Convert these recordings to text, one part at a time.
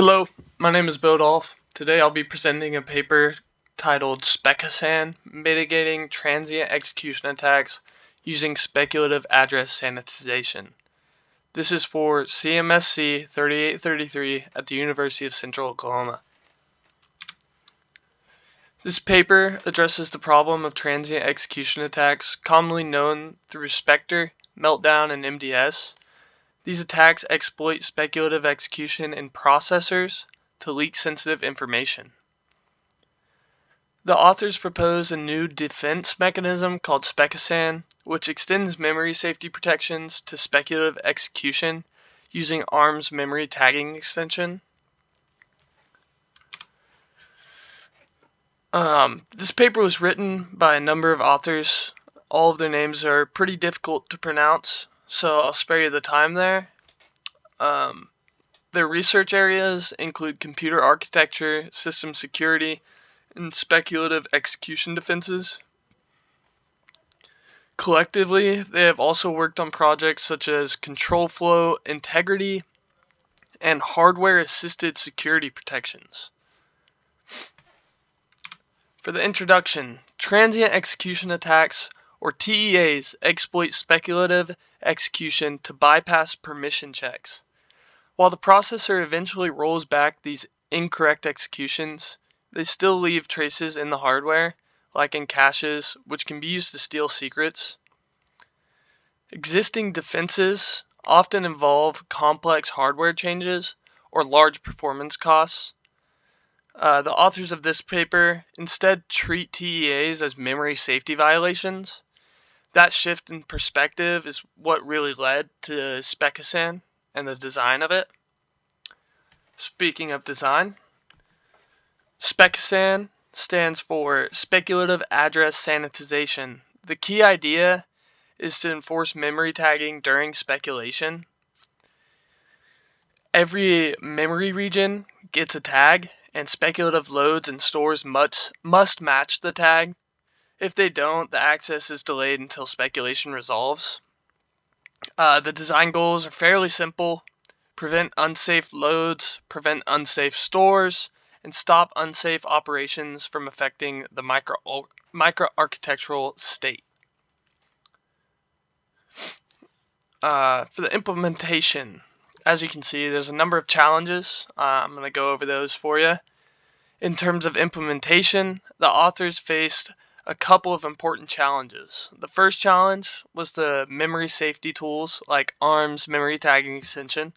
Hello, my name is Bill Dolph. Today I'll be presenting a paper titled SpecASan, Mitigating Transient Execution Attacks Using Speculative Address Sanitization. This is for CMSC 3833 at the University of Central Oklahoma. This paper addresses the problem of transient execution attacks, commonly known through Spectre, Meltdown, and MDS. These attacks exploit speculative execution in processors to leak sensitive information. The authors propose a new defense mechanism called SpecASan, which extends memory safety protections to speculative execution using ARM's memory tagging extension. This paper was written by a number of authors. All of their names are pretty difficult to pronounce, so I'll spare you the time there. Their research areas include computer architecture, system security, and speculative execution defenses. Collectively, they have also worked on projects such as control flow integrity and hardware-assisted security protections. For the introduction, transient execution attacks, or TEAs, exploit speculative execution to bypass permission checks. While the processor eventually rolls back these incorrect executions, they still leave traces in the hardware, like in caches, which can be used to steal secrets. Existing defenses often involve complex hardware changes or large performance costs. The authors of this paper instead treat TEAs as memory safety violations. That shift in perspective is what really led to SpecASan and the design of it. Speaking of design, SpecASan stands for Speculative Address Sanitization. The key idea is to enforce memory tagging during speculation. Every memory region gets a tag, and speculative loads and stores must match the tag. If they don't, the access is delayed until speculation resolves. The design goals are fairly simple: prevent unsafe loads, prevent unsafe stores, and stop unsafe operations from affecting the microarchitectural state. For the implementation, as you can see, there's a number of challenges. I'm going to go over those for you. In terms of implementation, the authors faced a couple of important challenges. The first challenge was the memory safety tools like ARM's memory tagging extension.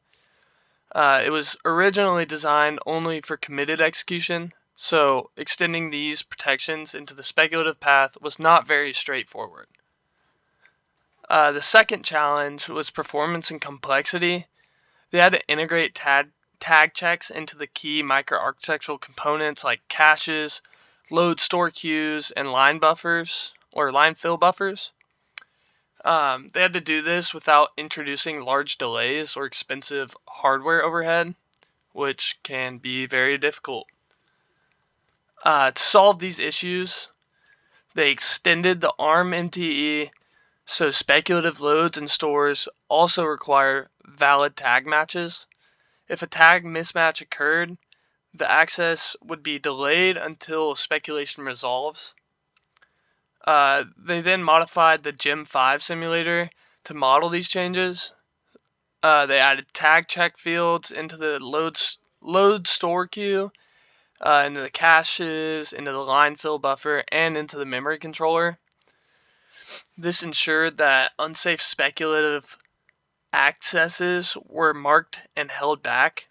It was originally designed only for committed execution, so extending these protections into the speculative path was not very straightforward. The second challenge was performance and complexity. They had to integrate tag checks into the key microarchitectural components like caches, load store queues, and line buffers or line fill buffers. They had to do this without introducing large delays or expensive hardware overhead, which can be very difficult. To solve these issues, they extended the ARM MTE so speculative loads and stores also require valid tag matches. If a tag mismatch occurred, the access would be delayed until speculation resolves. They then modified the Gem 5 simulator to model these changes. They added tag check fields into the load store queue, into the caches, into the line fill buffer, and into the memory controller. This ensured that unsafe speculative accesses were marked and held back.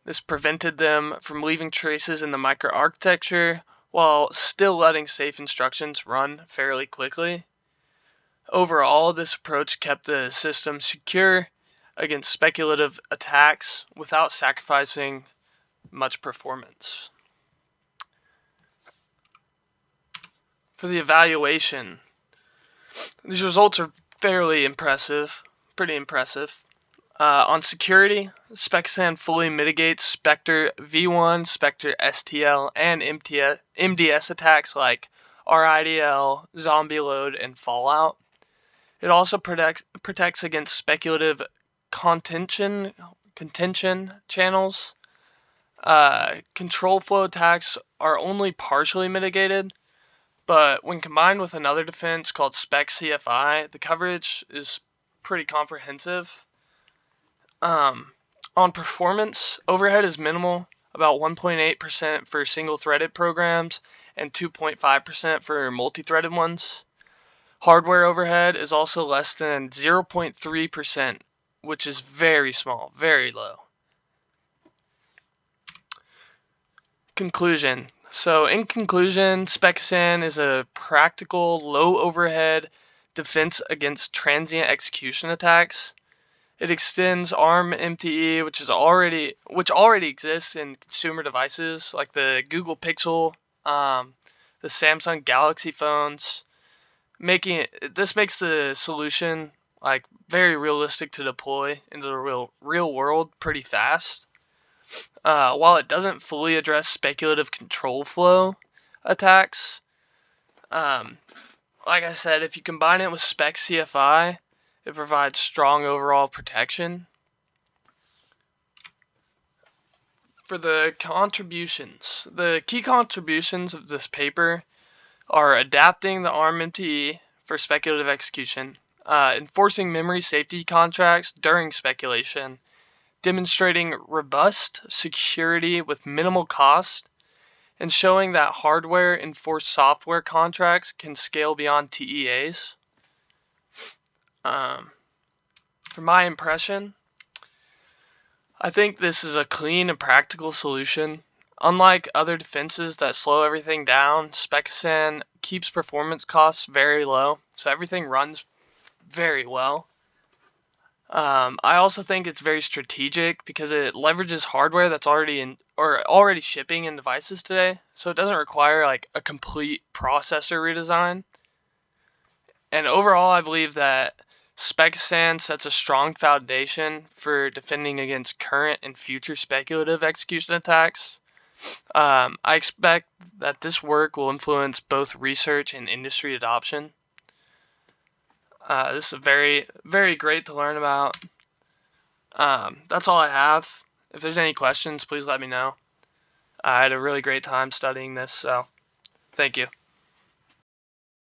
This prevented them from leaving traces in the microarchitecture while still letting safe instructions run fairly quickly. Overall, this approach kept the system secure against speculative attacks without sacrificing much performance. For the evaluation, these results are fairly impressive, pretty impressive. On security, SpecASan fully mitigates Spectre V1, Spectre STL, and MDS attacks like RIDL, Zombie Load, and Fallout. It also protects against speculative contention channels. Control flow attacks are only partially mitigated, but when combined with another defense called SpecCFI, the coverage is pretty comprehensive. On performance, overhead is minimal, about 1.8% for single-threaded programs and 2.5% for multi-threaded ones. Hardware overhead is also less than 0.3%, which is very small, very low. Conclusion. So in conclusion, SpecASan is a practical, low overhead defense against transient execution attacks. It extends ARM MTE, which already exists in consumer devices like the Google Pixel, the Samsung Galaxy phones. This makes the solution like very realistic to deploy into the real world pretty fast. While it doesn't fully address speculative control flow attacks, like I said, if you combine it with SpecCFI, it provides strong overall protection. For the contributions, the key contributions of this paper are adapting the ARM MTE for speculative execution, enforcing memory safety contracts during speculation, demonstrating robust security with minimal cost, and showing that hardware-enforced software contracts can scale beyond TEAs. For my impression, I think this is a clean and practical solution. Unlike other defenses that slow everything down, SpecASan keeps performance costs very low, so everything runs very well. I also think it's very strategic because it leverages hardware that's already shipping in devices today, so it doesn't require like a complete processor redesign. And overall, I believe that SpecASan sets a strong foundation for defending against current and future speculative execution attacks. I expect that this work will influence both research and industry adoption. This is very, very great to learn about. That's all I have. If there's any questions, please let me know. I had a really great time studying this, so thank you.